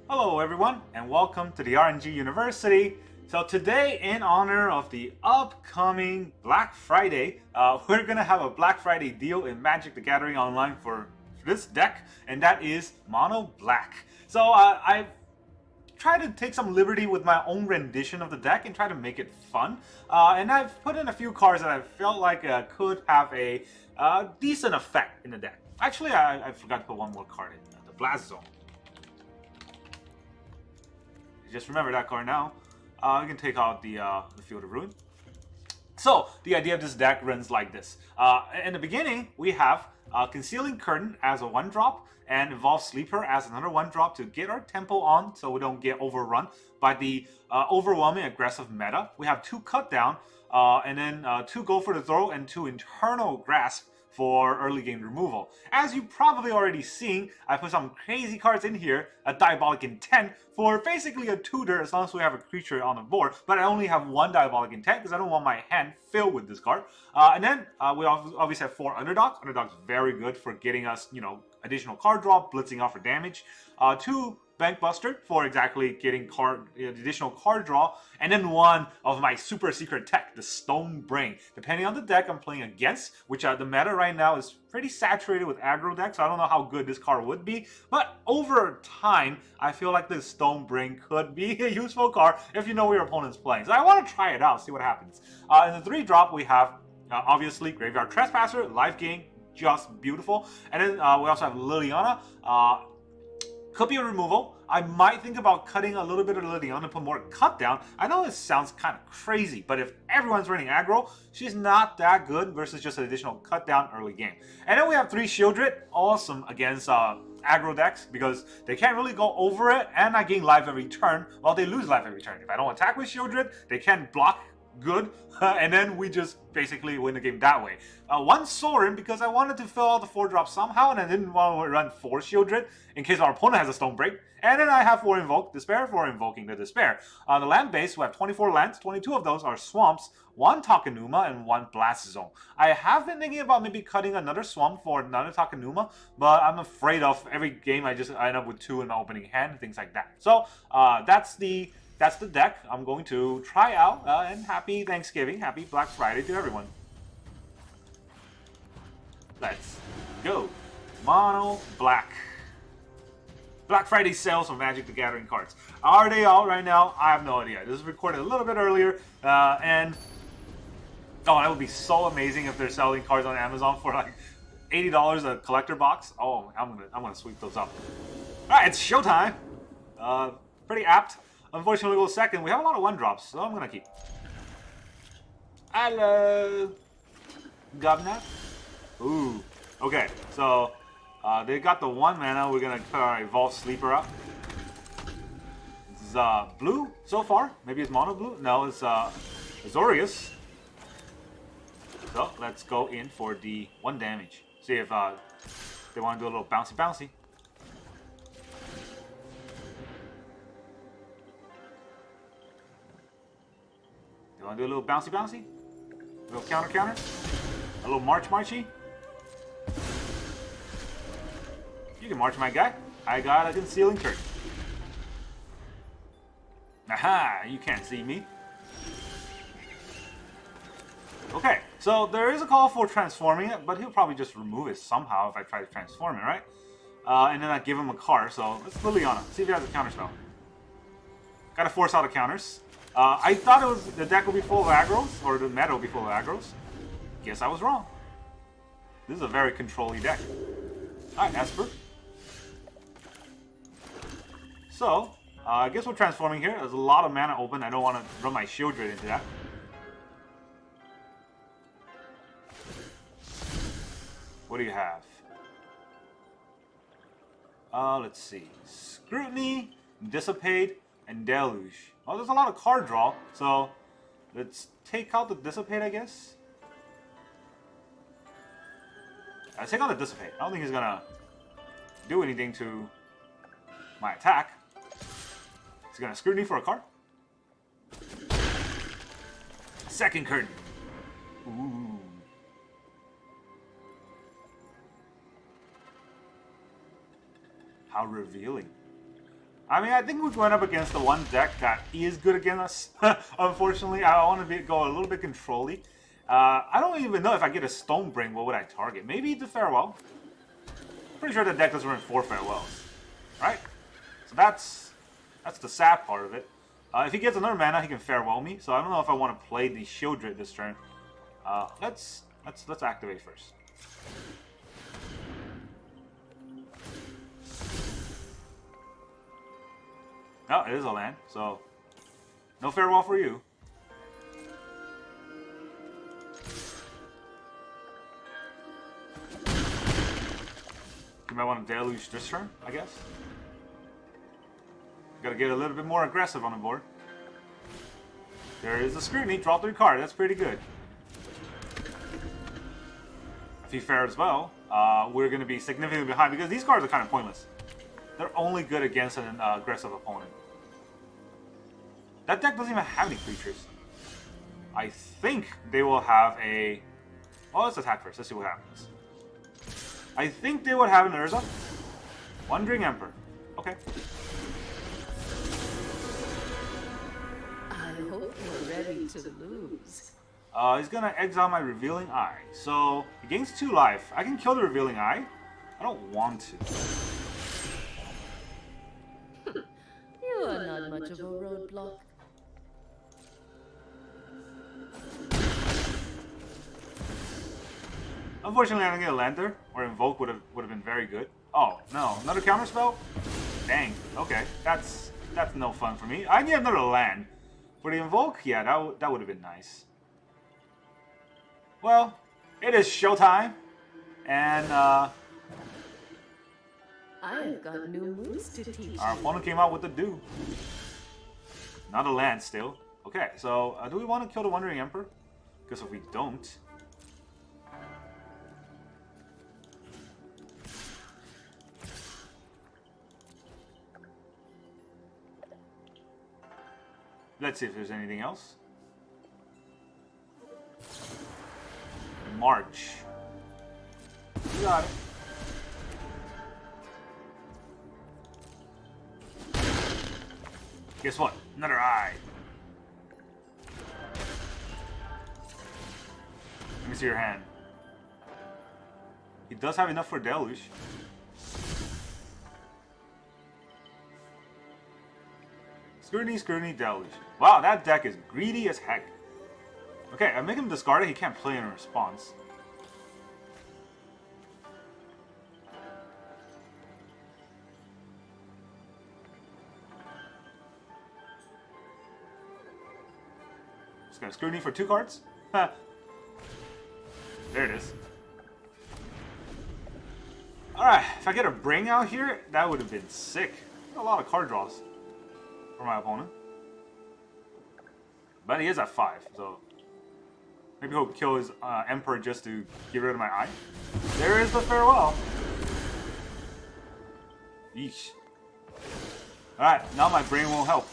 Hello everyone and welcome to the RNG University. So today, in honor of the upcoming Black Friday, we're gonna have a Black Friday deal in Magic the Gathering Online for this deck, and that is Mono Black. So I've tried to take some liberty with my own rendition of the deck and try to make it fun. And I've put in a few cards that I felt like could have a decent effect in the deck. Actually, I forgot to put one more card in, the Blast Zone. Just remember that card now. You can take out the Field of Ruin. So, the idea of this deck runs like this. In the beginning, we have Concealing Curtain as a 1-drop, and Evolve Sleeper as another 1-drop to get our tempo on so we don't get overrun by the overwhelming aggressive meta. We have 2 Cut Down, and then 2 Go for the Throw, and 2 Internal Grasp for early game removal. As you probably already seen, I put some crazy cards in here, a Diabolic Intent for basically a tutor as long as we have a creature on the board, but I only have 1 Diabolic Intent because I don't want my hand filled with this card. And then we obviously have 4 Underdogs. Underdogs very good for getting us, additional card draw, blitzing off for damage. 2 Bank Buster for exactly getting additional card draw, and then 1 of my super secret tech, the Stone Brain. Depending on the deck I'm playing against, which the meta right now is pretty saturated with aggro decks, so I don't know how good this card would be, but over time, I feel like the Stone Brain could be a useful card if you know what your opponent's playing. So I want to try it out, see what happens. In the 3-drop, we have, obviously, Graveyard Trespasser, life gain, just beautiful. And then we also have Liliana. Could be a removal. I might think about cutting a little bit of Liliana and put more cut down. I know this sounds kind of crazy, but if everyone's running aggro, she's not that good versus just an additional cut down early game. And then we have 3 Shieldred, awesome against aggro decks because they can't really go over it, and I gain life every turn while they lose life every turn. If I don't attack with Shieldred, they can't block good, and then we just basically win the game that way. 1 Sorin because I wanted to fill out the 4 drops somehow, and I didn't want to run 4 Shieldred in case our opponent has a Stone Break. And then I have 4 Invoke Despair for invoking the Despair. On the land base, we have 24 lands. 22 of those are swamps, 1 Takenuma, and 1 Blast Zone. I have been thinking about maybe cutting another swamp for another Takenuma, but I'm afraid of every game I just end up with 2 in my opening hand and things like that. So that's the deck I'm going to try out, and happy Thanksgiving, happy Black Friday to everyone. Let's go. Mono Black. Black Friday sales of Magic the Gathering cards. Are they out right now? I have no idea. This is recorded a little bit earlier, and oh, that would be so amazing if they're selling cards on Amazon for like $80 a collector box. Oh, I'm gonna sweep those up. All right, it's showtime. Pretty apt. Unfortunately, we'll go second. We have a lot of 1-drops, so I'm gonna keep. Hello, Governor. Ooh. Okay, so they got the 1 mana. We're gonna put our Evolve Sleeper up. This is blue so far. Maybe it's mono blue. No, it's Azorius. So let's go in for the 1 damage. See if they want to do a little bouncy. Want to do a little bouncy? A little counter? A little marchy? You can march, my guy. I got a Concealing Curtain. Aha! You can't see me. Okay, so there is a call for transforming it, but he'll probably just remove it somehow if I try to transform it, right? And then I give him a card, so let's Liliana. See if he has a counter spell. Gotta force out the counters. I thought the deck would be full of aggros, or the meta would be full of aggros. Guess I was wrong. This is a very control-y deck. Alright, Esper. So, I guess we're transforming here. There's a lot of mana open. I don't want to run my Shieldred into that. What do you have? Let's see. Scrutiny, Dissipate, and Deluge. Oh, there's a lot of card draw, so let's take out the Dissipate, I guess. Let's take out the Dissipate. I don't think he's gonna do anything to my attack. He's gonna Scrutiny for a card. Second Curtain. Ooh. How revealing. I mean, I think we went up against the one deck that is good against us. Unfortunately, I want to go a little bit controlly. I don't even know if I get a Stonebring, what would I target? Maybe the Farewell. Pretty sure the deck doesn't run 4 Farewells, right? So that's the sad part of it. If he gets another mana, he can Farewell me. So I don't know if I want to play the Shieldred this turn. Let's activate first. Oh, it is a land, so no Farewell for you. You might want to Deluge this turn, I guess. Gotta get a little bit more aggressive on the board. There is a Scrutiny, draw 3 cards, that's pretty good. If he fares well, we're going to be significantly behind because these cards are kind of pointless. They're only good against an aggressive opponent. That deck doesn't even have any creatures. I think they will have a... Well, let's attack first. Let's see what happens. I think they would have an Urza. Wandering Emperor. Okay. I hope you're ready to lose. He's gonna exile my Revealing Eye. So, he gains 2 life. I can kill the Revealing Eye. I don't want to. You are not much of a roadblock. Unfortunately, I don't get a Lander, or Invoke would have been very good. Oh, no. Another counterspell? Dang. Okay. That's no fun for me. I need another land. For the Invoke? Yeah, that would have been nice. Well, it is showtime. And, I've got new moves to teach our opponent came out with the Do. Not a land still. Okay, so do we want to kill the Wandering Emperor? Because if we don't... Let's see if there's anything else. March. You got it. Guess what? Another eye. Let me see your hand. He does have enough for Deluge. Scrutiny, Scrutiny, Deluge. Wow, that deck is greedy as heck. Okay, I make him discard it. He can't play in response. Just gonna Scrutiny for 2 cards. There it is. Alright, if I get a Bring out here, that would have been sick. A lot of card draws for my opponent. But he is at 5, so maybe he'll kill his Emperor just to get rid of my eye. There is the Farewell. Yeesh. Alright, now my brain won't help.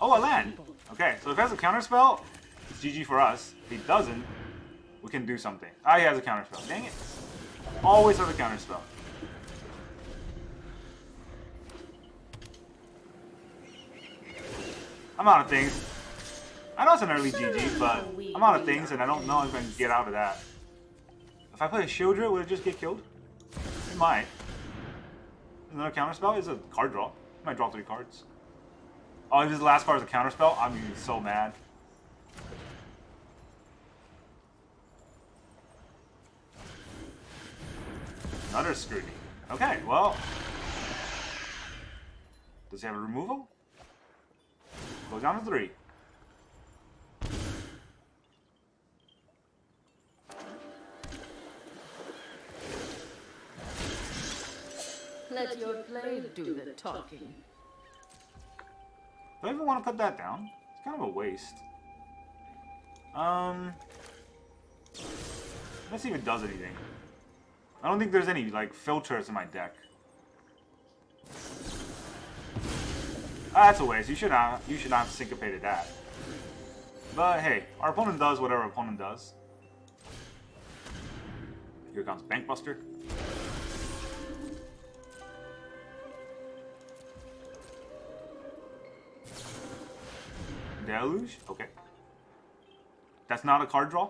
Oh, a land! Okay, so if he has a counterspell, it's GG for us. If he doesn't, we can do something. Ah, he has a counterspell. Dang it. Always have a counterspell. I'm out of things. I know it's an early GG, but I'm out of things and I don't know if I can get out of that. If I play a Shieldred, would it just get killed? It might. Another counterspell is a card draw. I might draw 3 cards. Oh, if his last card is a counterspell, I'm gonna be so mad. Another Scrutiny. Okay, well. Does he have a removal? Goes down to 3. Let your blade do the talking. Do I even want to put that down? It's kind of a waste. Let's see if it does anything. I don't think there's any like filters in my deck. That's a waste. You should not have syncopated that. But hey, our opponent does whatever our opponent does. Here comes Bankbuster. Deluge? Okay. That's not a card draw?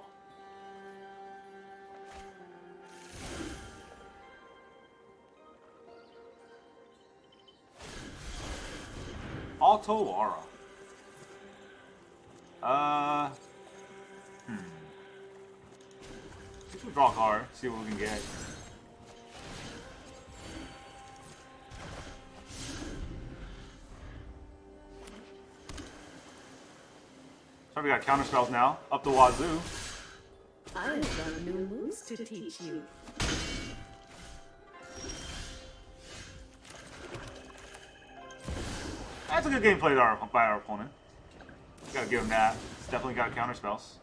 Auto Aura. We should draw a card, see what we can get. So we got counter spells now, up the wazoo. I've got new moves to teach you. That's a good game played by our opponent. Gotta give him that. It's definitely got counter spells.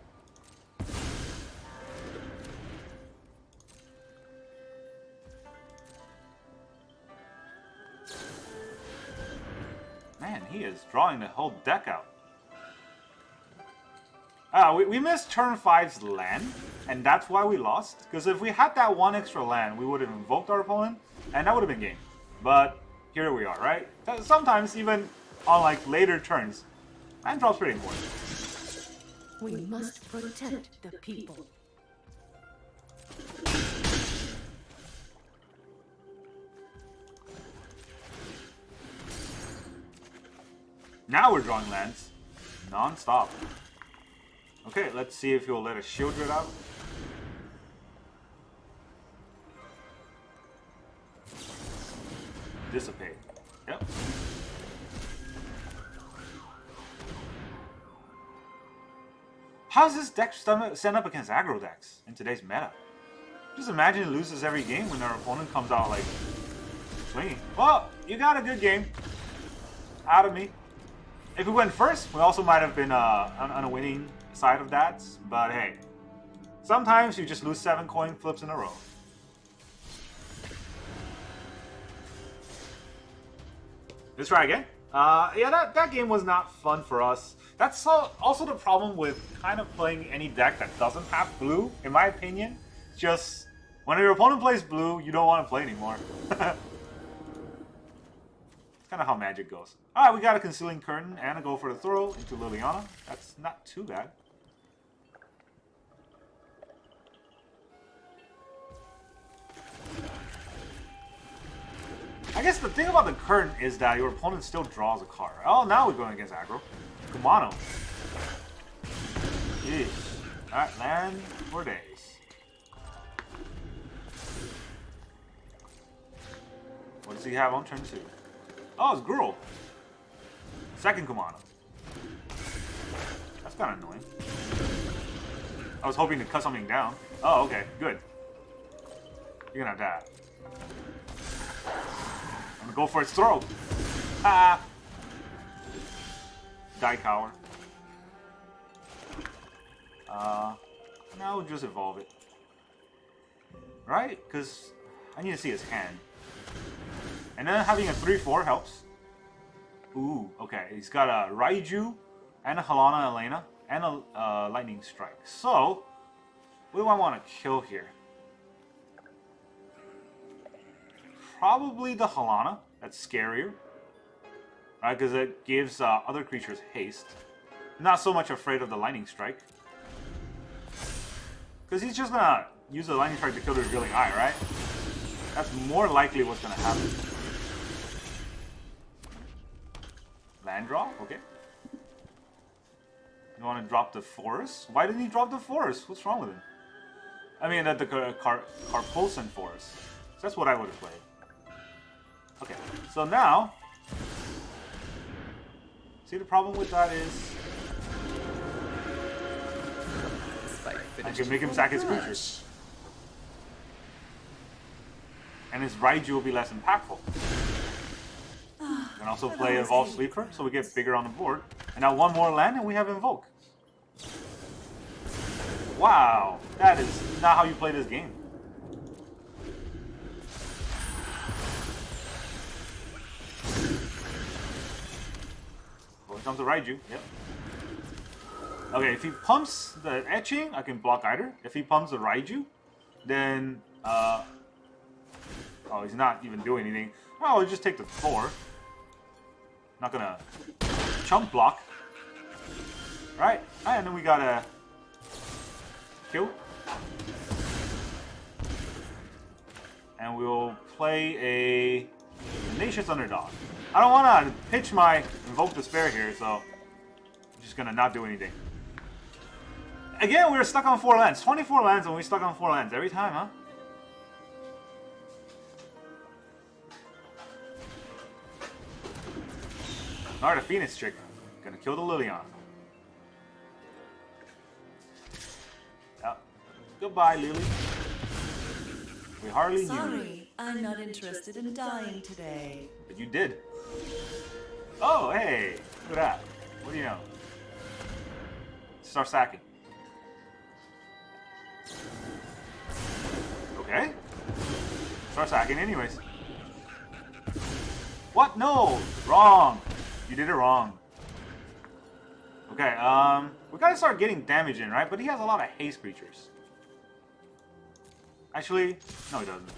Man, he is drawing the whole deck out. We missed turn 5's land, and that's why we lost. Because if we had that one extra land, we would have invoked our opponent, and that would have been game. But here we are, right? Sometimes, even on like later turns, land drop's pretty important. We must protect the people. Now we're drawing lands non-stop. Okay, let's see if he'll let a shield rid out. Dissipate. Yep. How's this deck stand up against aggro decks in today's meta? Just imagine it loses every game when their opponent comes out like swinging. Well, you got a good game out of me. If we went first, we also might have been on a winning side of that. But hey, sometimes you just lose 7 coin flips in a row. Let's try again. Yeah, that game was not fun for us. That's also the problem with kind of playing any deck that doesn't have blue, in my opinion. Just, when your opponent plays blue, you don't want to play anymore. That's kind of how Magic goes. Alright, we got a Concealing Curtain and a go for the throw into Liliana. That's not too bad. I guess the thing about the curtain is that your opponent still draws a card. Oh, now we're going against aggro. Kumano. Jeez. Alright, land for days. What does he have on turn 2? Oh, it's Gruul. Second Kumano. That's kind of annoying. I was hoping to cut something down. Oh, okay, good. You're gonna have that. I'm gonna go for its throw. Ah! Die Cower. Now we'll just evolve it. Right? Because I need to see his hand. And then having a 3-4 helps. Ooh, okay. He's got a Raiju, and a Helena Elena, and a Lightning Strike. So, what do I want to kill here? Probably the Helena. That's scarier. Right, because it gives other creatures haste. Not so much afraid of the Lightning Strike. Because he's just gonna use the Lightning Strike to kill the Revealing Eye, right? That's more likely what's gonna happen. Land draw? Okay. You want to drop the Forest? Why didn't he drop the Forest? What's wrong with him? I mean, the Carpulsan Forest. So that's what I would have played. Okay, so now... See, the problem with that is... I can make him sack his creatures. And his Raiju will be less impactful. And also play Evolve Sleeper, so we get bigger on the board. And now one more land and we have Invoke. Wow, that is not how you play this game. Well, here comes the Raiju, yep. Okay, if he pumps the Etching, I can block either. If he pumps the Raiju, then, oh, he's not even doing anything. Oh, I'll just take the 4. Not gonna chump block. Right? And then we gotta kill. And we'll play a Tenacious Underdog. I don't want to pitch my Invoke Despair here, so I'm just gonna not do anything. Again, we're stuck on 4 lands. 24 lands and we're stuck on 4 lands every time, huh? Alright, a Phoenix trick. Gonna kill the Liliana. Yep. Goodbye, Lily. We hardly knew you. Sorry, I'm not interested in dying today. But you did. Oh, hey. Look at that. What do you know? Start sacking. Okay. Start sacking anyways. What? No! Wrong! You did it wrong. Okay, we gotta start getting damage in, right? But he has a lot of haste creatures. Actually, no he doesn't.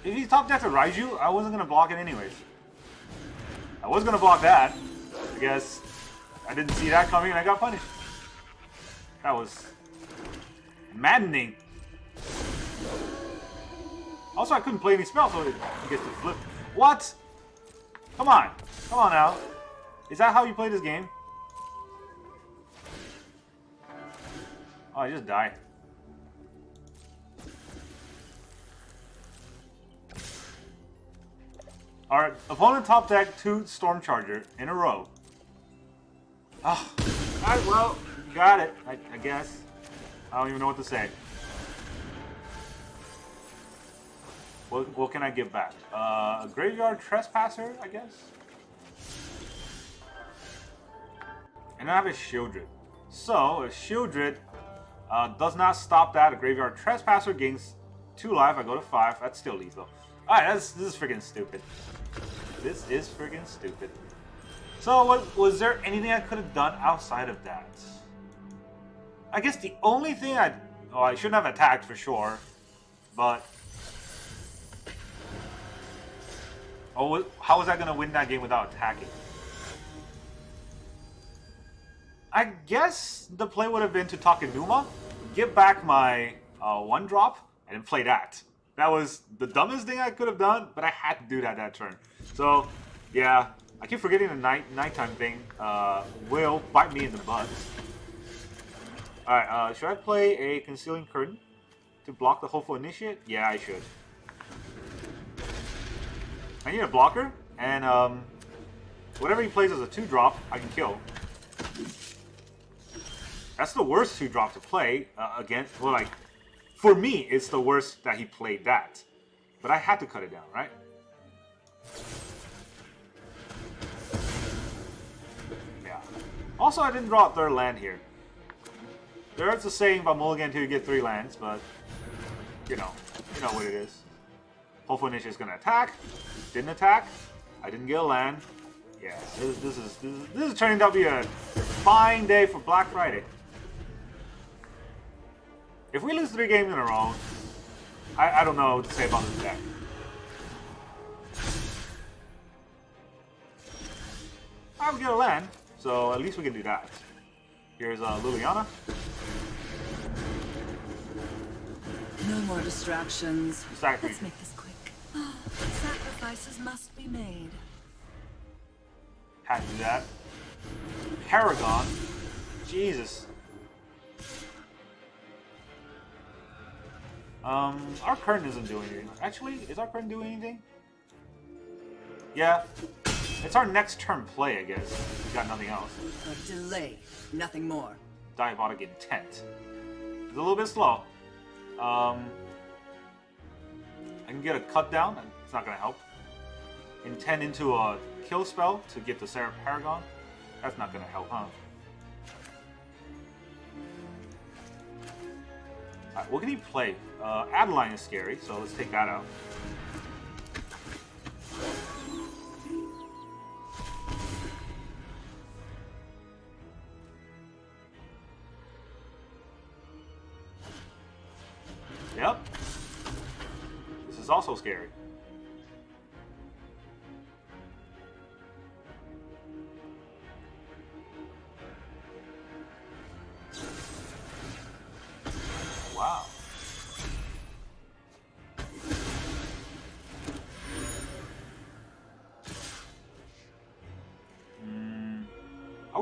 If he top decked a Raiju, I wasn't gonna block it anyways. I was gonna block that. I guess I didn't see that coming and I got punished. That was maddening. Also, I couldn't play any spells, so it gets to flip. What? Come on. Come on now. Is that how you play this game? Oh, I just died. Our opponent top deck 2 Storm Charger in a row. Oh, alright, well, got it, I guess. I don't even know what to say. What can I give back? A Graveyard Trespasser, I guess? And I have a Shieldred. So, a Shieldred does not stop that. A Graveyard Trespasser gains 2 life. I go to 5. That's still lethal. Alright, this is freaking stupid. This is freaking stupid. So, was there anything I could have done outside of that? I guess the only thing I shouldn't have attacked for sure. But... oh, how was I going to win that game without attacking? I guess the play would have been to Takenuma, get back my 1-drop, and then play that. That was the dumbest thing I could have done, but I had to do that turn. So, yeah, I keep forgetting the nighttime thing will bite me in the butt. Alright, should I play a Concealing Curtain to block the Hopeful Initiate? Yeah, I should. I need a blocker, and whatever he plays as a 2-drop, I can kill. That's the worst 2-drop to play against. Well, like, for me, it's the worst that he played that. But I had to cut it down, right? Yeah. Also, I didn't draw a 3rd land here. There's a saying about mulligan until you get 3 lands, but you know what it is. Hopeful Initiate is gonna attack. Didn't attack. I didn't get a land. Yeah, this is turning out to be a fine day for Black Friday. If we lose 3 games in a row, I don't know what to say about this deck. I would get a land, so at least we can do that. Here's Liliana. No more distractions. Let's Let's make this quick. Sacrifices must be made. Had to do that. Paragon. Jesus. Our curtain isn't doing anything. Actually, is our curtain doing anything? Yeah. It's our next turn play, I guess. We got nothing else. A delay, nothing more. Diabolic Intent. It's a little bit slow. I can get a cut down, and it's not gonna help. Intent into a kill spell to get the Seraph Paragon. That's not gonna help, huh? Alright, what can he play? Adeline is scary, so let's take that out. Yep. This is also scary.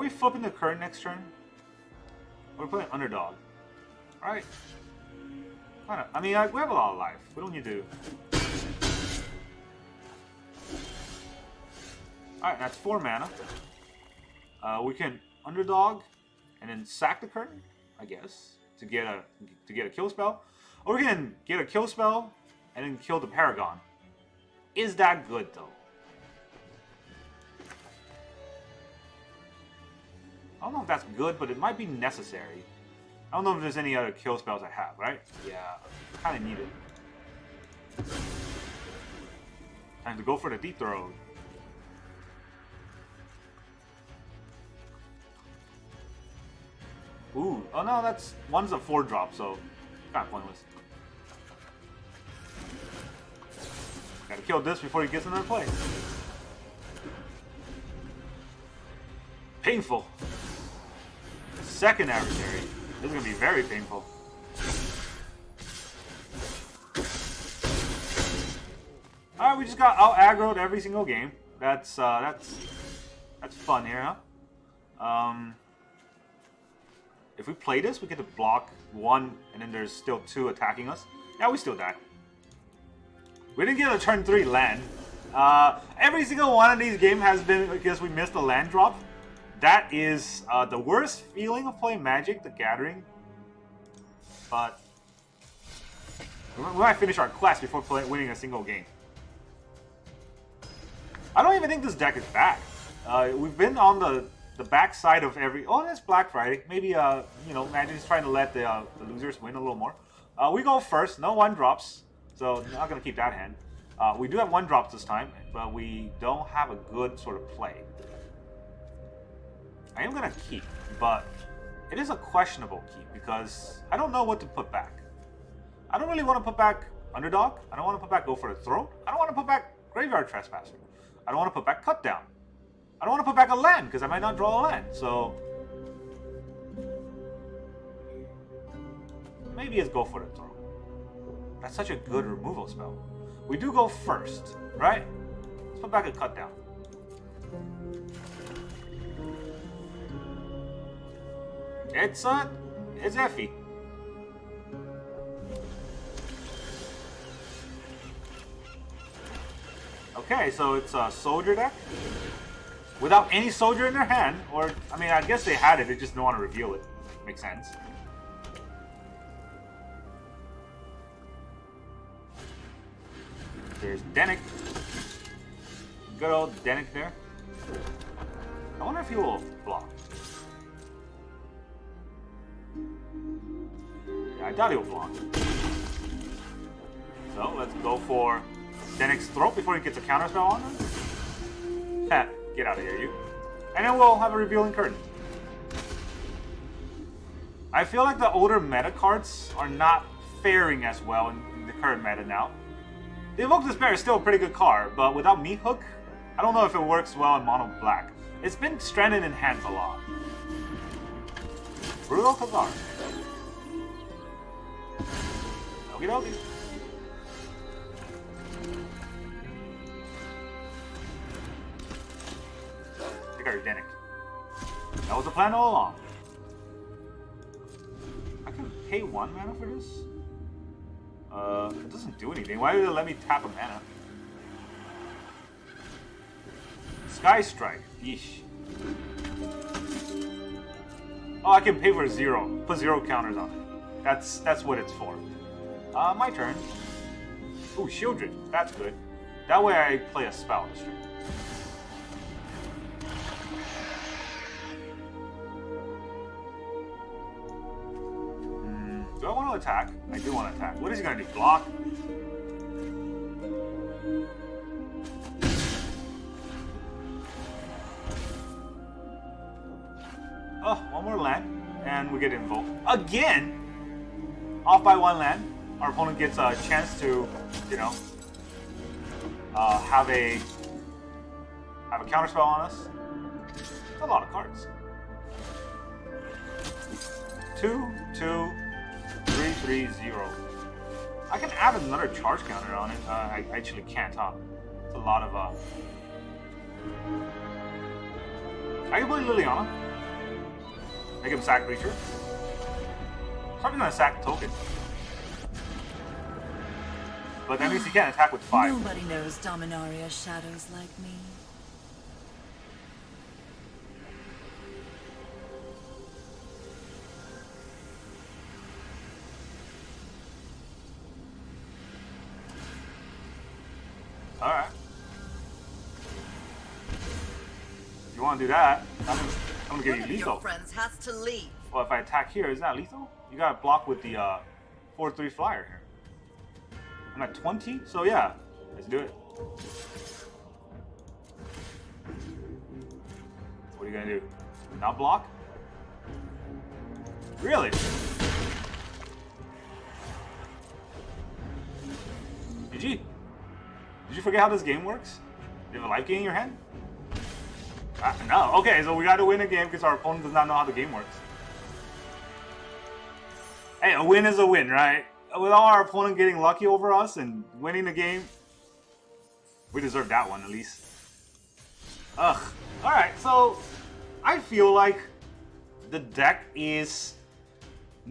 we flipping the current next turn? We're playing underdog. Alright. Kinda, I mean, we have a lot of life. We don't need to... Alright, that's 4 mana. We can underdog and then sack the curtain, I guess, to get a kill spell. Or we can get a kill spell and then kill the Paragon. Is that good though? I don't know if that's good, but it might be necessary. I don't know if there's any other kill spells I have, right? Yeah, kind of need it. Time to go for the deep throw. Ooh, oh no, that's one's a 4-drop, so kind of pointless. Gotta kill this before he gets another play. Painful. Second adversary. This is gonna be very painful. Alright, we just got out aggroed every single game. That's fun here, huh? If we play this, we get to block 1, and then there's still 2 attacking us. Yeah, we still die. We didn't get a turn 3 land. Every single one of these games has been because we missed a land drop. That is the worst feeling of playing Magic: The Gathering. But we might finish our quest before winning a single game. I don't even think this deck is bad. We've been on the back side of every... Oh, it's Black Friday. Maybe, you know, Magic is trying to let the losers win a little more. We go first. No 1-drops. So, not going to keep that hand. We do have 1-drops this time, but we don't have a good sort of play. I am going to keep, but it is a questionable keep because I don't know what to put back. I don't really want to put back Underdog. I don't want to put back Go for the Throat. I don't want to put back Graveyard Trespasser. I don't want to put back Cut Down. I don't want to put back a land because I might not draw a land. So maybe it's Go for the Throat. That's such a good removal spell. We do go first, right? Let's put back a Cut Down. It's iffy. Okay, so it's a soldier deck without any soldier in their hand, or I mean, I guess they had it. They just don't want to reveal it. Makes sense. There's Dennick. Good old Dennick there. I wonder if he will block. Yeah, I doubt he'll block. So let's go for Dennick's Throat before he gets a counterspell on him. Get out of here, you. And then we'll have a Revealing Curtain. I feel like the older meta cards are not faring as well in the current meta now. The Invoke Despair is still a pretty good card, but without Meat Hook, I don't know if it works well in mono black. It's been stranded in hands a lot. Brutal Khazar. Okie dokie. Take out your Dennick. That was the plan all along. I can pay 1 mana for this? It doesn't do anything. Why did it let me tap a mana? Sky Strike. Yeesh. Oh, I can pay for 0. Put 0 counters on it. That's what it's for. My turn. Ooh, Shieldred. That's good. That way I play a spell this turn. Do I want to attack? I do want to attack. What is he going to do? Block? Oh, 1 more land. And we get Invoke. Again! Off by 1 land. Our opponent gets a chance to, you know, have a counterspell on us. That's a lot of cards. 2, 2, 3, 3, 0. I can add another charge counter on it. I actually can't, huh? It's a lot of, I can play Liliana. Make him sack Breacher. Probably gonna sack token. But that means he can't attack with 5. Nobody knows Dominaria's shadows like me. Alright. If you want to do that, I'm gonna give you One of lethal. your friends has to leave. Well, if I attack here, isn't that lethal? You gotta block with the 4/3 flyer here. I'm at 20, so yeah, let's do it. What are you gonna do? Not block? Really? GG. Did you forget how this game works? Do you have a life gain in your hand? No. Okay, so we got to win a game because our opponent does not know how the game works. Hey, a win is a win, right? Without our opponent getting lucky over us and winning the game, we deserve that one at least. Ugh. Alright, so I feel like the deck is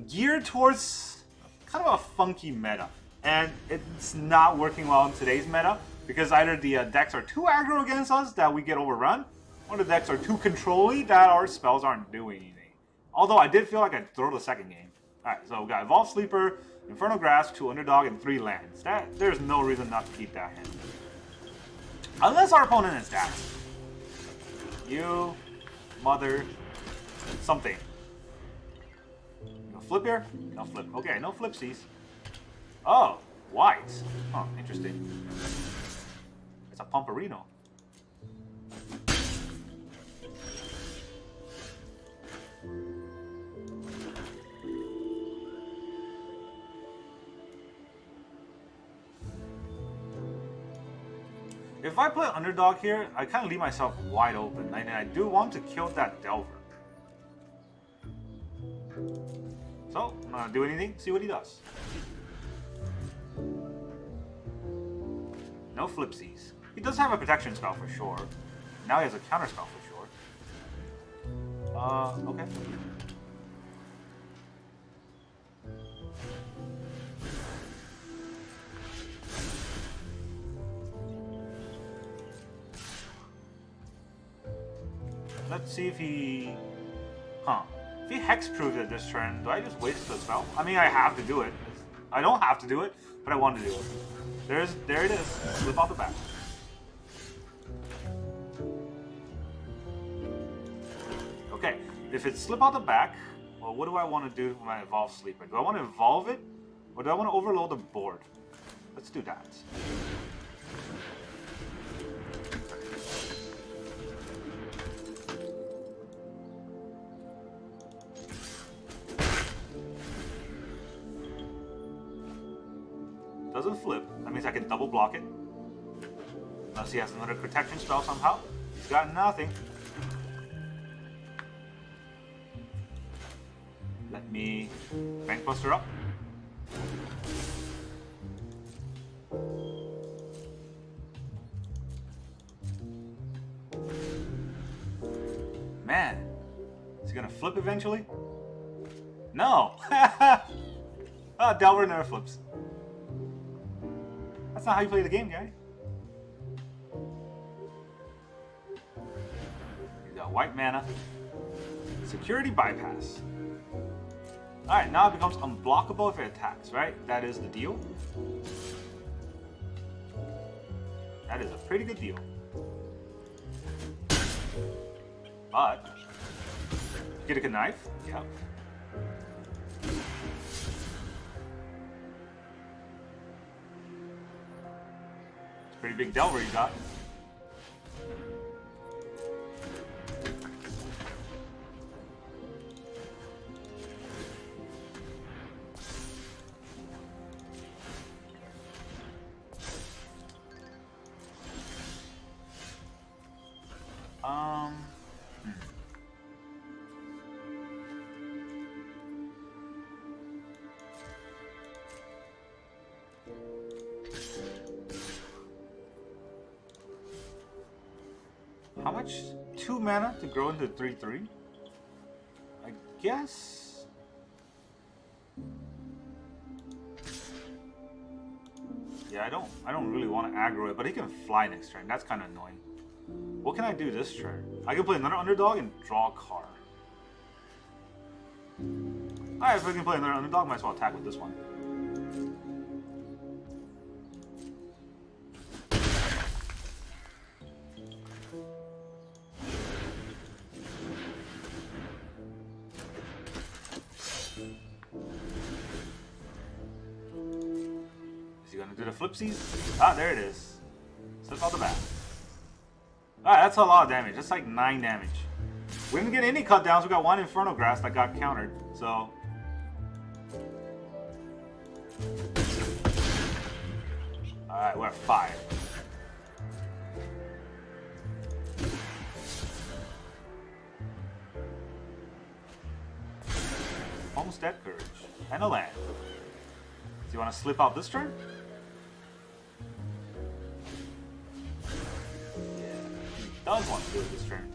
geared towards kind of a funky meta. And it's not working well in today's meta because either the decks are too aggro against us that we get overrun, or the decks are too controlly that our spells aren't doing anything. Although I did feel like I'd throw the second game. Alright, so we got Evolve Sleeper, Infernal Grasp, 2 Underdog, and 3 lands. There's no reason not to keep that hand. Unless our opponent is that. You, mother, something. No flip here? No flip. Okay, no flipsies. Oh, white. Oh, interesting. It's a Pomperino. If I play Underdog here, I kind of leave myself wide open, and I do want to kill that Delver. So, I'm not gonna do anything, see what he does. No flipsies. He does have a protection spell for sure. Now he has a counter spell for sure. Okay. Let's see if he... If he hexproves it this turn, do I just waste the spell? I mean, I have to do it. I don't have to do it, but I want to do it. There it is. Slip off the back. Okay, if it's slip out the back, well, what do I want to do with my Evolve Sleeper? Do I want to evolve it, or do I want to overload the board? Let's do that. Doesn't flip. That means I can double block it. Unless he has another protection spell somehow. He's got nothing. Let me Bankbuster up. Man, is he gonna flip eventually? No! Oh, Delver never flips. That's not how you play the game, guy. You got white mana. Security bypass. Alright, now it becomes unblockable if it attacks, right? That is the deal. That is a pretty good deal. But, get a good knife? Yep. Pretty big Delver you got. How much? 2 mana to grow into 3/3? I guess. Yeah, I don't really want to aggro it, but he can fly next turn. That's kind of annoying. What can I do this turn? I can play another underdog and draw a card. Alright, if I can play another underdog, might as well attack with this one. Is he gonna do the flipsies? Ah, there it is. Slip out the bat. Alright, that's a lot of damage. That's like 9 damage. We didn't get any cut downs. We got one Inferno Grass that got countered. So. Alright, we're at 5. Almost dead Courage. And a land. Do you want to slip out this turn? Yeah, he does want to do it this turn.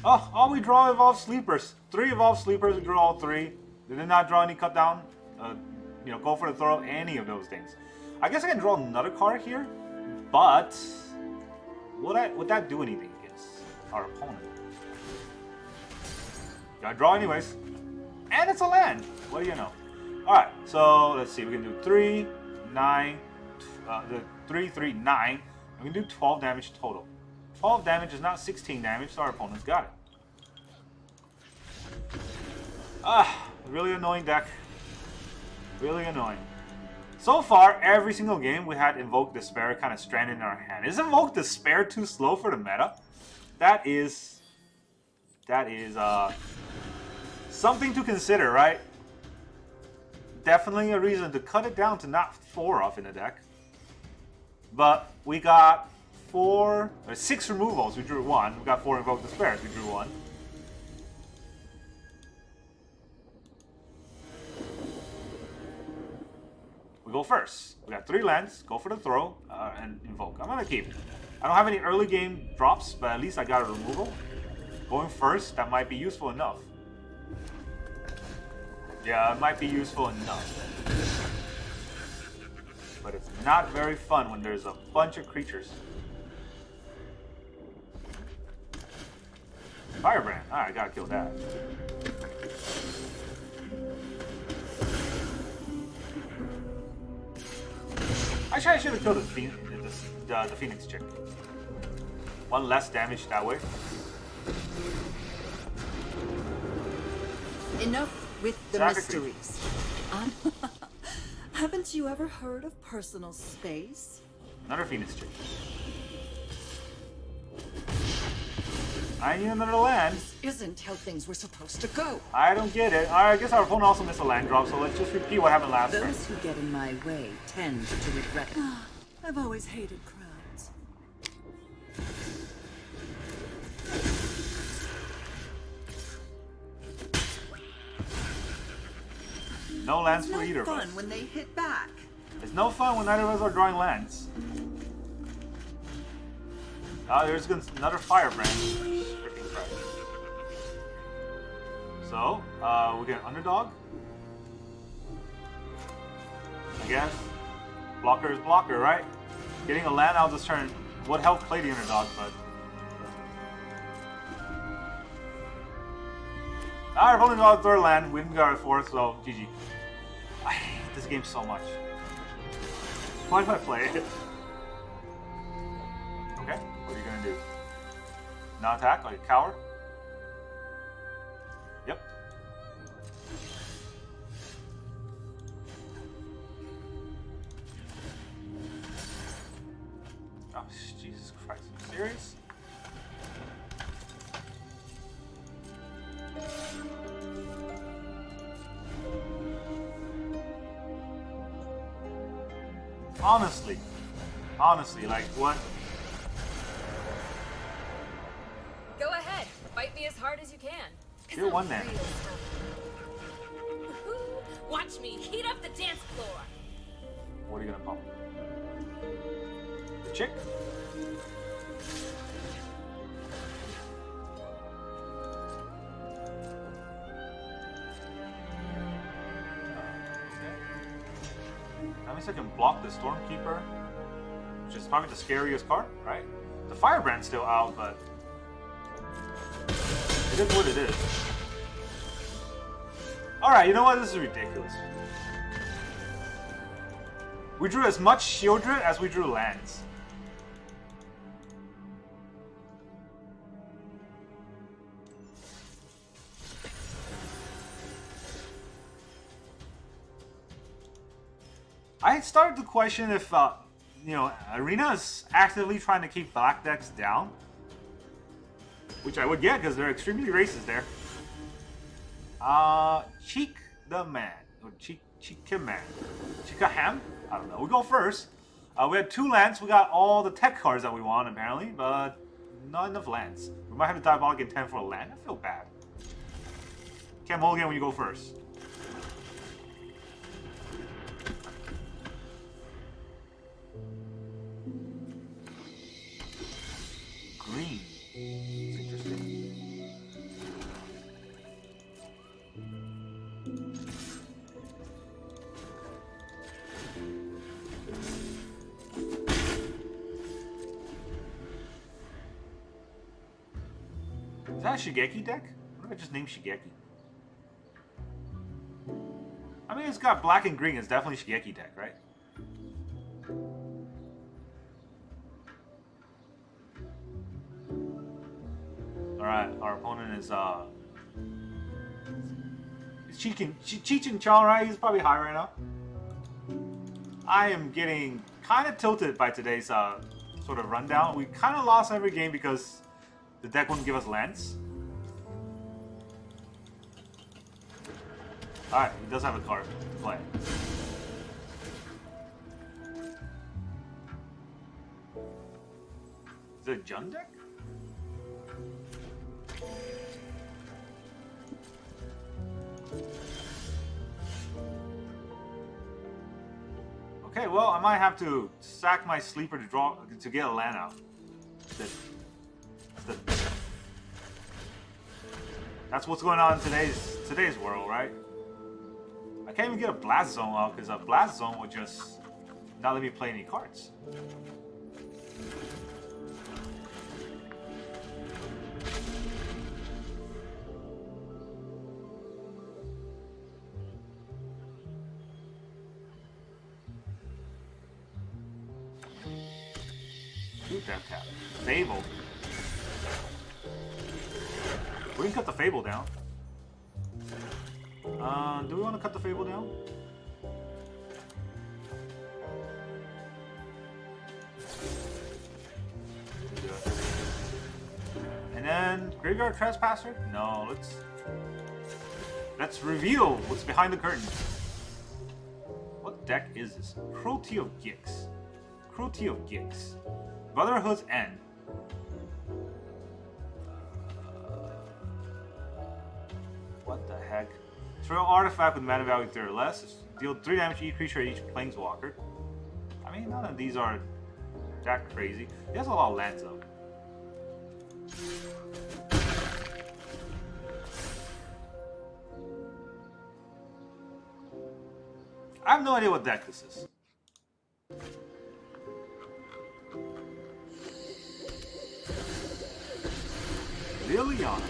Oh, all we draw evolved sleepers. 3 evolved sleepers, we draw all 3. They did not draw any cut down. You know, go for the throw, any of those things. I guess I can draw another card here, but would that do anything against our opponent? Gotta draw anyways. And it's a land. What do you know? Alright, so let's see. We can do 3, 9, the 3, 3, 9. We can do 12 damage total. 12 damage is not 16 damage, so our opponent's got it. Ah, really annoying deck. Really annoying. So far, every single game we had Invoke Despair kind of stranded in our hand. Is Invoke Despair too slow for the meta? That is something to consider, right? Definitely a reason to cut it down to not 4 off in the deck. But we got 6 removals, we drew 1. We got 4 Invoke Despairs, we drew 1. We go first. We got 3 lands, go for the throw, and invoke. I'm gonna keep. I don't have any early game drops, but at least I got a removal. Going first, that might be useful enough. Yeah, it might be useful enough. But it's not very fun when there's a bunch of creatures. Firebrand. Alright, I gotta kill that. Actually, I should have killed the Phoenix chick. 1 less damage that way. Enough with the mysteries. Haven't you ever heard of personal space? Another Phoenix chick. I need another land. This isn't how things were supposed to go. I don't get it. I guess our opponent also missed a land drop, so let's just repeat what happened last turn. Those who get in my way tend to regret it. I've always hated crowds. No lands It's for no either of us. fun when they hit back. It's no fun when neither of us are drawing lands. There's another Firebrand. Freaking crap. So, we get an underdog. I guess. Blocker is blocker, right? Getting a land out this turn would help play the underdog, but... Our opponent got a 3rd land, we didn't get our 4th, so GG. I hate this game so much. Why do I play it? Okay, what are you gonna do? Not attack, like a coward? Yep. Oh, Jesus Christ, are you serious? Honestly, like, what? Go ahead. Fight me as hard as you can. You're one man. Watch me heat up the dance floor. What are you gonna pump? The chick? That means I can block the Stormkeeper, which is probably the scariest card, right? The Firebrand's still out, but it is what it is. Alright, you know what? This is ridiculous. We drew as much Shieldred as we drew lands. I started to question if, you know, Arena is actively trying to keep black decks down. Which I would get, because they're extremely racist there. Cheek the Man. Or Cheeka Man. Cheeka Ham? I don't know. We go first. We had 2 lands. We got all the tech cards that we want, apparently, but not enough lands. We might have to Diabolic Intent for a land. I feel bad. Can't mulligan when you go first. Green. It's interesting. Is that a Shigeki deck? What if I just name Shigeki? I mean, it's got black and green. It's definitely Shigeki deck, right? Alright, our opponent is Cheech and Chong, right? He's probably high right now. I am getting kind of tilted by today's sort of rundown. We kind of lost every game because the deck wouldn't give us lands. Alright, he does have a card to play. Is it a Jund deck? Okay, well, I might have to sack my sleeper to get a land out. That's what's going on in today's world, right? I can't even get a Blast Zone out because a Blast Zone would just not let me play any cards. Death Tap. Fable. We can cut the Fable down. Do we want to cut the Fable down? And then Graveyard Trespasser? No, let's reveal what's behind the curtain. What deck is this? Cruelty of Gix. Cruelty of Gix. Brotherhood's End. What the heck? Throw an artifact with mana value 3 or less. Deal 3 damage to each creature at each planeswalker. I mean, none of these are that crazy. He has a lot of lands though. I have no idea what deck this is. Liliana.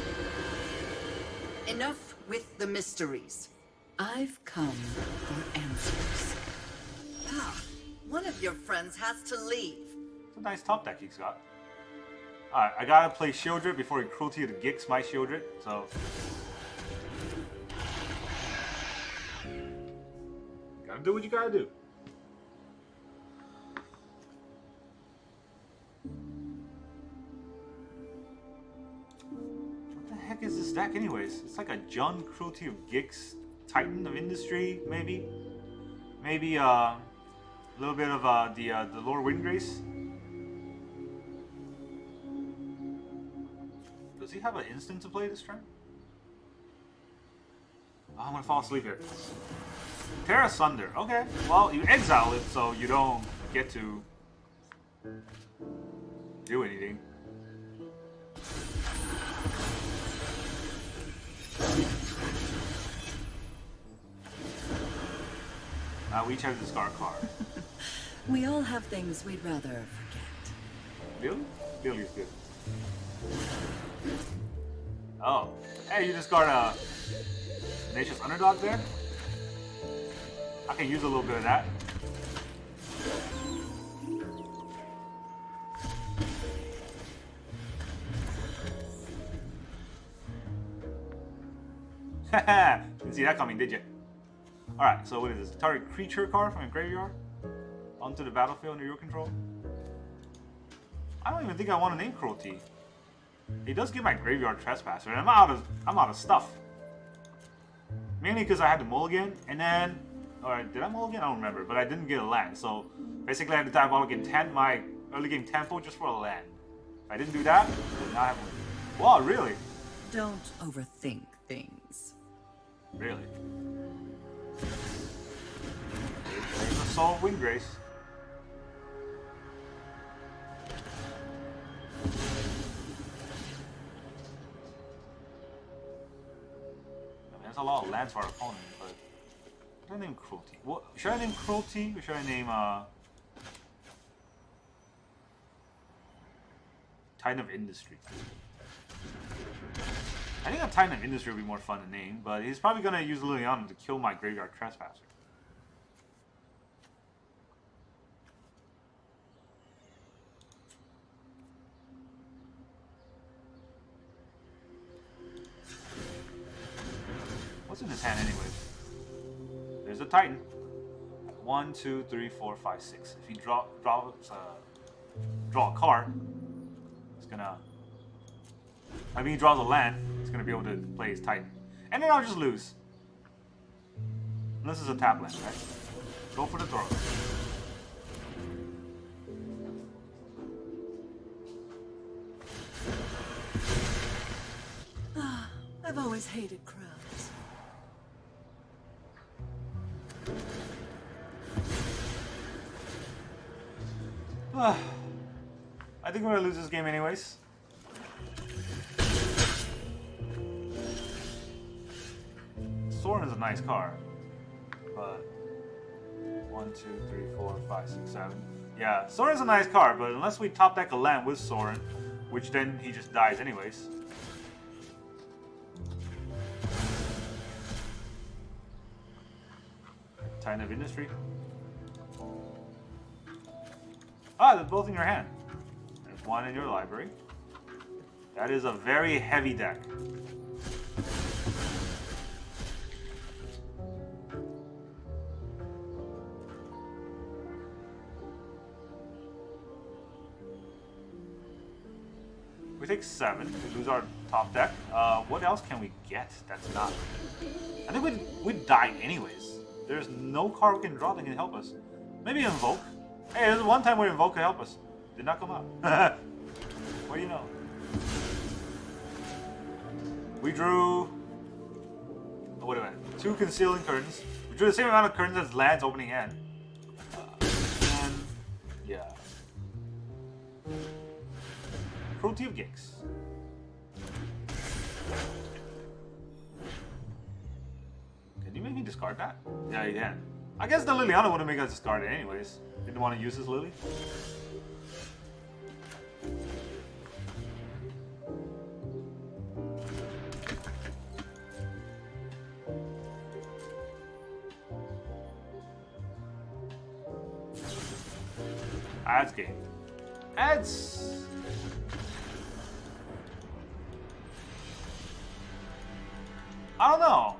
Enough with the mysteries. I've come for answers. One of your friends has to leave. It's a nice top deck he's got. Alright, I gotta play Shieldred before he Cruelty to Gix my Shieldred, so... Gotta do what you gotta do. What the heck is this deck anyways? It's like a Jund Cruelty of Gix Titan of Industry, maybe? Maybe a little bit of the Lord Windgrace. Does he have an instant to play this turn? Oh, I'm gonna fall asleep here. Tear asunder. Okay. Well, you exile it, so you don't get to do anything. We each have to discard a card. We all have things we'd rather forget. Really? Really is good. Oh. Hey, you discard a Tenacious Underdog there? I can use a little bit of that. Haha! Didn't see that coming, did you? Alright, so what is this? Target creature card from your graveyard onto the battlefield under your control? I don't even think I want to name Cruelty. He does give my graveyard Trespasser, and I'm out of stuff. Mainly because I had to mulligan, and then, or did I mulligan? I don't remember, but I didn't get a land. So basically, I had to diabolic intent my early game tempo just for a land. If I didn't do that, then now I have. Wow, really? Don't overthink things. Really? There's a Soul of Windgrace. There's a lot of lands for our opponent, but should I name Cruelty? What should I name Cruelty or should I name Titan of Industry? I think a Titan of Industry would be more fun to name, but he's probably gonna use Liliana to kill my graveyard Trespasser. What's in his hand anyways? There's a Titan. 1, 2, 3, 4, 5, 6. If he draw a card, it's gonna. I mean, he draws a land. He's gonna be able to play his Titan, and then I'll just lose. Unless it's a tap land, right? Go for the throw. I've always hated crowds. I think we're gonna lose this game anyways. Sorin is a nice card, but 1, 2, 3, 4, 5, 6, 7. Yeah, Sorin's a nice card, but unless we top deck a land with Sorin, which then he just dies anyways. Titan of Industry. Ah, they're both in your hand. There's one in your library. That is a very heavy deck. We take 7. We lose our top deck. What else can we get that's not? I think we'd die anyways. There's no card we can draw that can help us. Maybe Invoke. Hey, there's one time where Invoke could help us. Did not come out. What do you know? We drew... Oh, wait a minute. 2 Concealing Curtains. We drew the same amount of curtains as lands opening hand. And... yeah. Cruelty of Gix. Can you make me discard that? Yeah, you can. I guess the Liliana wouldn't make us discard it anyways. Didn't want to use this Lily. Ads game. Ads. I don't know.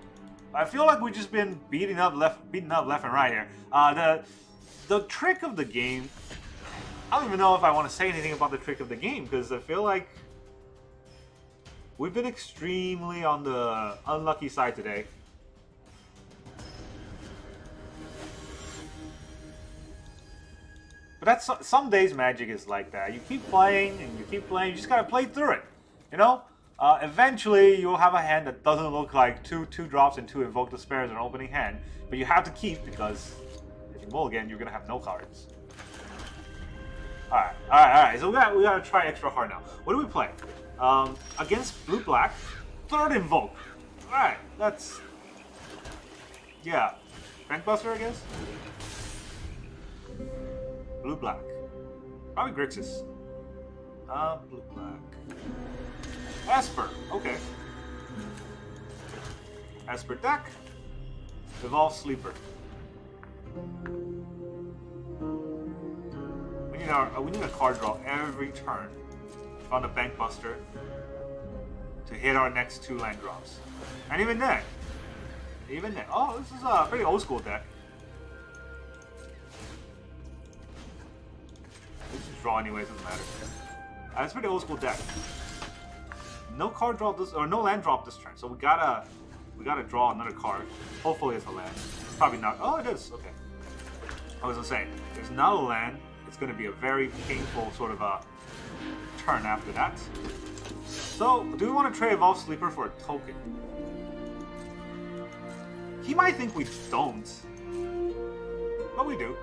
I feel like we've just been beating up left and right here. The trick of the game. I don't even know if I want to say anything about the trick of the game because I feel like we've been extremely on the unlucky side today. But that's some days Magic is like that. You keep playing and you keep playing. You just gotta play through it. You know, Eventually, you'll have a hand that doesn't look like two drops and two Invoke Despair as an opening hand, but you have to keep because if you mulligan, you're gonna have no cards. Alright. So we gotta try extra hard now. What do we play? Against blue-black, third Invoke. Alright, that's... yeah. Bankbuster, I guess? Blue-black. Probably Grixis. Blue-black. Esper, okay. Esper deck. Evolve Sleeper. We need a card draw every turn on the Bankbuster to hit our next 2 land drops. And even then, oh, this is a pretty old school deck. We just draw anyways, doesn't matter. It's a pretty old school deck. No card draw this, or no land drop this turn, so we gotta draw another card. Hopefully it's a land. Probably not. Oh, it is. Okay. I was gonna say, if there's not a land, it's gonna be a very painful sort of a turn after that. So, do we want to trade Evolve Sleeper for a token? He might think we don't, but we do.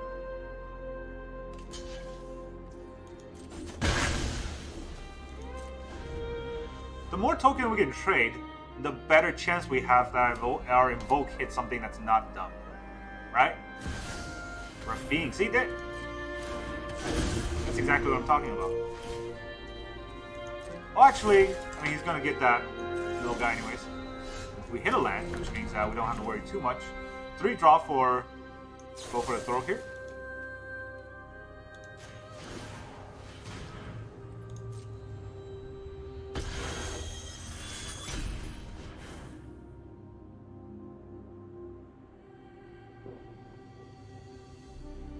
The more token we can trade, the better chance we have that our Invoke hits something that's not dumb. Right? Rafine, see that? That's exactly what I'm talking about. Well, actually, I mean, he's gonna get that little guy anyways. We hit a land, which means that we don't have to worry too much. 3 draw for... go for the throw here.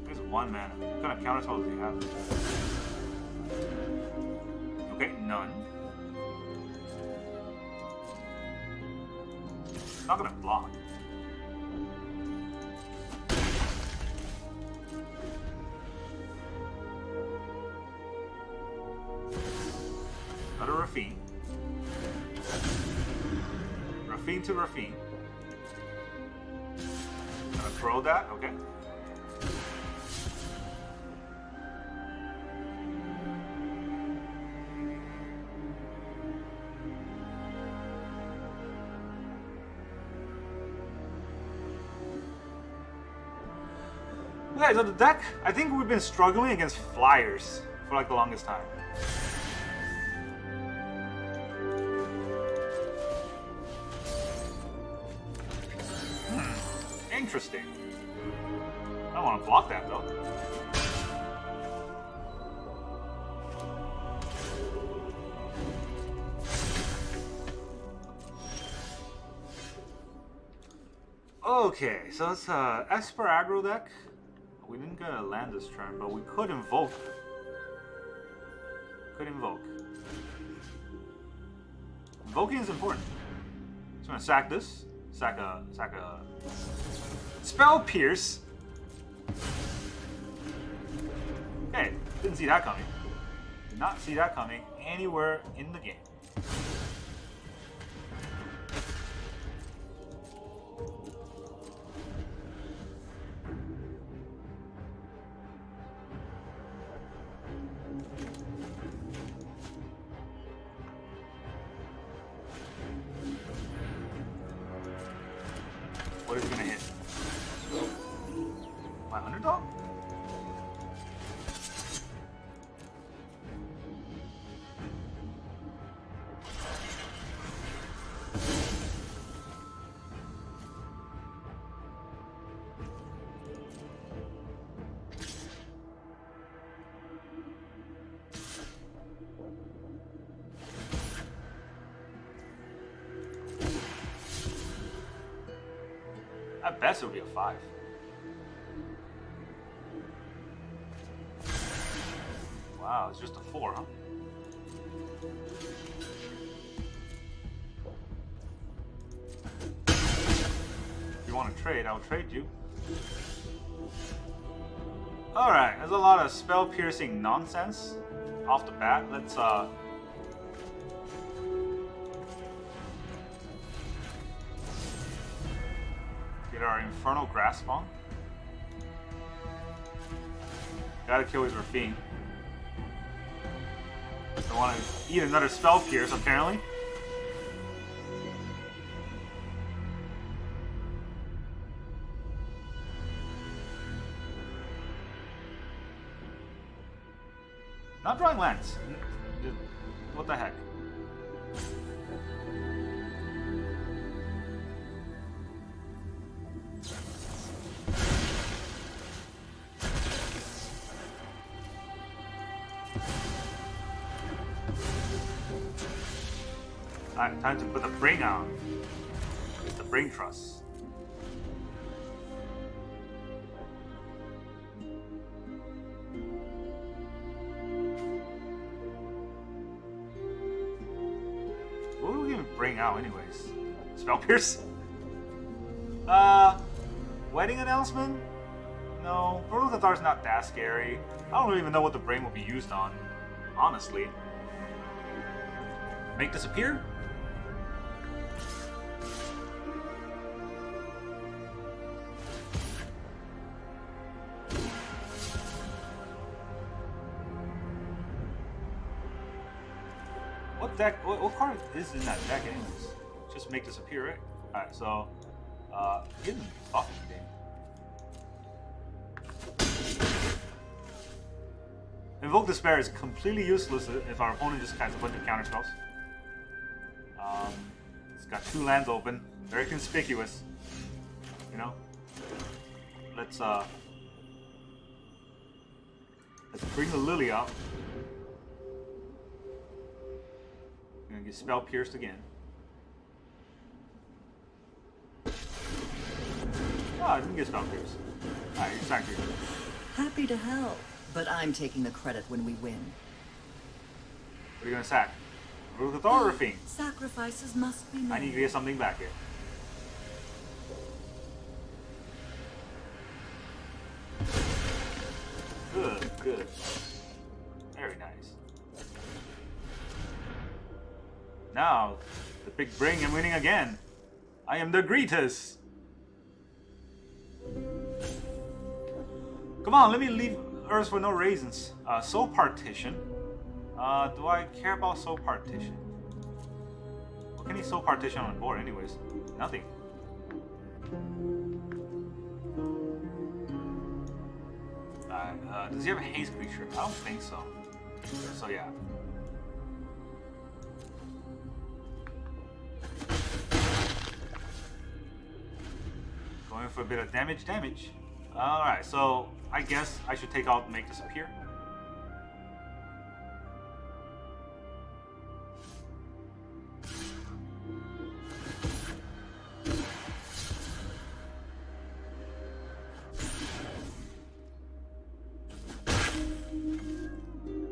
There's 1 mana. What kind of counter spell does he have? Okay, none. Not gonna block. Another Rafine. Rafine to Rafine. Gonna throw that, okay. Okay, so the deck, I think we've been struggling against flyers for like the longest time. Interesting. I don't want to block that though. Okay, so it's a Esper aggro deck. We didn't get a land this turn, but we could invoke. Invoking is important. So I'm gonna sack this. Sack a Spell Pierce. Okay, didn't see that coming. Did not see that coming anywhere in the game. What is he gonna hit? My underdog? At best, it would be a 5. Wow, it's just a 4, huh? If you want to trade, I'll trade you. Alright, there's a lot of spell-piercing nonsense off the bat. Let's Get our Infernal Grasp on. Gotta kill his Rafine. Don't want to eat another Spell Pierce, apparently. Not drawing lands. What the heck? Alright, time to put the Bring on. The Bring Trust. What do we even bring out anyways? Spell Pierce? Wedding Announcement? No, Portal Cathar's not that scary. I don't even know what the Bring will be used on, honestly. Make Disappear? What deck? What card is in that deck anyways? Just Make Disappear, right? Alright, so hidden buff game. Invoke Despair is completely useless if our opponent just has a bunch of counter spells. It's got 2 lands open, very conspicuous. You know? Let's bring the Lily up. Gonna get Spell Pierced again. Oh, I didn't get Spell Pierced. Alright, exactly. Happy to help, but I'm taking the credit when we win. What are you gonna sack? Cathar or Rafine? Sacrifices must be made. I need to get something back here. Good, good. Very nice. Now, the big Bring and winning again. I am the greatest. Come on, let me leave Earth for no reasons. Soul Partition. Do I care about Soul Partition? What can he Soul Partition on the board anyways? Nothing. Does he have a haste creature? I don't think so. So yeah. Going for a bit of damage. Alright, so I guess I should take out Make Disappear.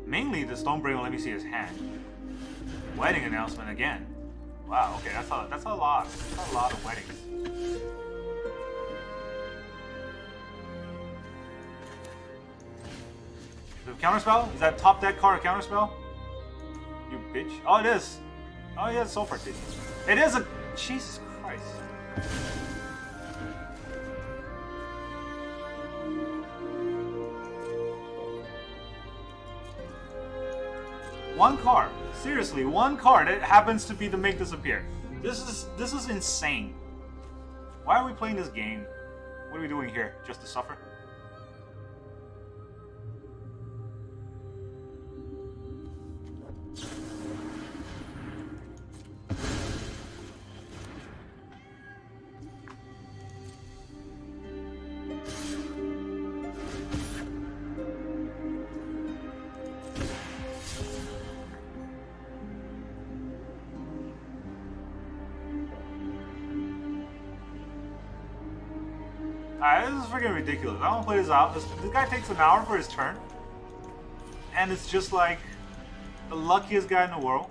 Mainly the Stonebringer will let me see his hand. Wedding Announcement again. Wow, okay, that's a lot. That's a lot of weddings. The counterspell? Is that top deck card a counterspell? You bitch. Oh, it is. Oh, yeah, it's Soul Partition. It is a... Jesus Christ. One card. Seriously, one card. It happens to be the Make Disappear. This is insane. Why are we playing this game? What are we doing here? Just to suffer? Alright, this is freaking ridiculous. I don't play this out. This guy takes an hour for his turn. And it's just like the luckiest guy in the world.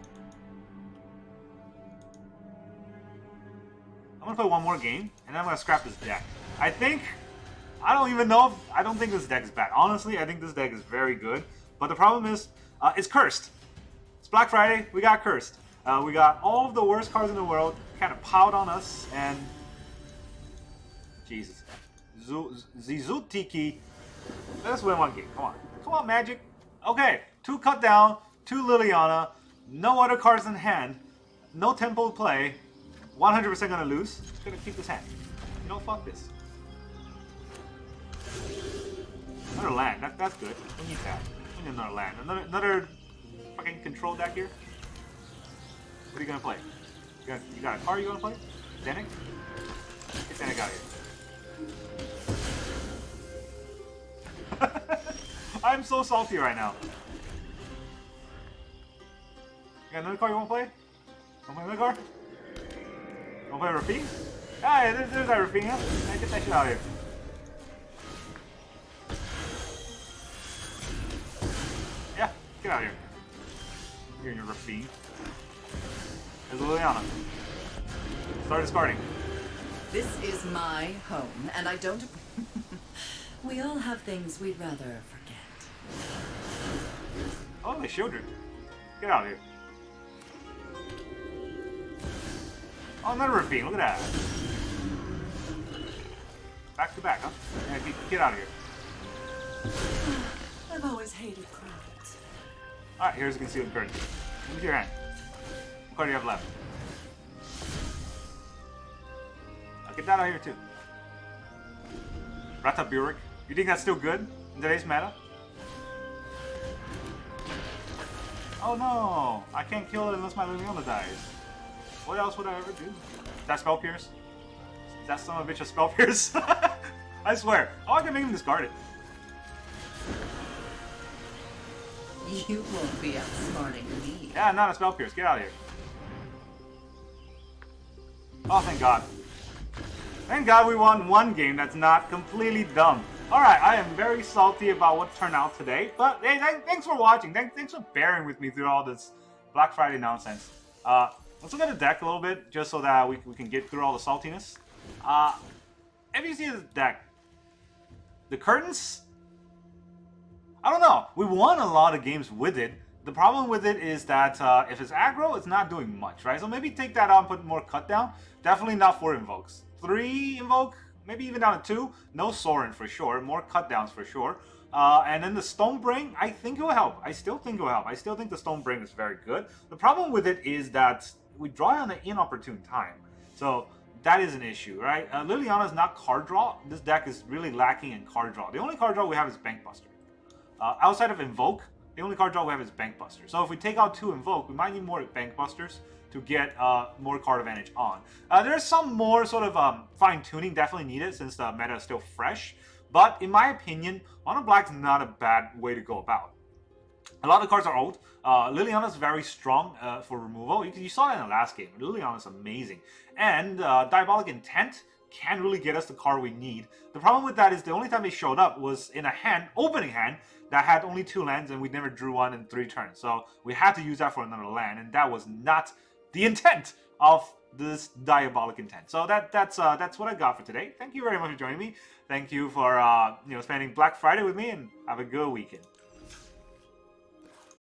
I'm gonna play one more game, and then I'm gonna scrap this deck. I don't even know if, I don't think this deck is bad. Honestly, I think this deck is very good. But the problem is, it's cursed. It's Black Friday, we got cursed. We got all of the worst cards in the world kind of piled on us, and Jesus. Zizutiki. Let's win one game. Come on. Come on, Magic. Okay. 2 cut down. 2 Liliana. No other cards in hand. No tempo play. 100% gonna lose. Gonna keep this hand. You know, fuck this. Another land. That's good. We need that. We need another land. Another fucking control deck here. What are you gonna play? You got a card you gonna play? Zenek? Get Zenek out of here. I'm so salty right now. You got another card you wanna play? Wanna play another card? Wanna play Rafine? Ah, yeah, there's that Rafine, yeah. Get that shit out of here. Yeah, get out of here. You're in your Rafine. There's Liliana. Start discarding. This is my home, and I don't... We all have things we'd rather forget. Oh, they showed her. Get out of here. Oh, another Rafine. Look at that. Back to back, huh? Yeah, get out of here. I've always hated crowds. Alright, here's a Concealing Curtain. Move your hand. What card do you have left? I'll get that out of here too. Rata Burek. You think that's still good in today's meta? Oh no! I can't kill it unless my Liliana dies. What else would I ever do? Is that Spell Pierce? Is that son of a bitch a Spell Pierce? I swear. Oh, I can make him discard it. You won't be outsmarting me. Yeah, not a Spell Pierce. Get out of here. Oh, thank God. Thank God we won one game that's not completely dumb. Alright, I am very salty about what turned out today, but hey, thanks for watching. Thanks for bearing with me through all this Black Friday nonsense. Let's look at the deck a little bit, just so that we can get through all the saltiness. If you see the deck, the curtains, I don't know. We won a lot of games with it. The problem with it is that if it's aggro, it's not doing much, right? So maybe take that out and put more cut down. Definitely not 4 invokes. 3 invoke, maybe even down to 2. No Sorin for sure. More cut downs for sure. And then the Stonebring, I think it will help. I still think it will help. I still think the Stonebring is very good. The problem with it is that we draw on an inopportune time. So that is an issue, right? Liliana is not card draw. This deck is really lacking in card draw. The only card draw we have is Bankbuster. Outside of Invoke, the only card draw we have is Bankbuster. So if we take out 2 Invoke, we might need more Bankbusters to get more card advantage on. There's some more sort of fine-tuning definitely needed since the meta is still fresh. But in my opinion, Mono Black is not a bad way to go about. A lot of the cards are old. Liliana is very strong for removal. You saw that in the last game. Liliana is amazing. And Diabolic Intent can really get us the card we need. The problem with that is the only time they showed up was in a hand, opening hand, that had only 2 lands and we never drew one in 3 turns. So we had to use that for another land, and that was not the intent of this Diabolic Intent. So that's what I got for today. Thank you very much for joining me. Thank you for spending Black Friday with me, and have a good weekend.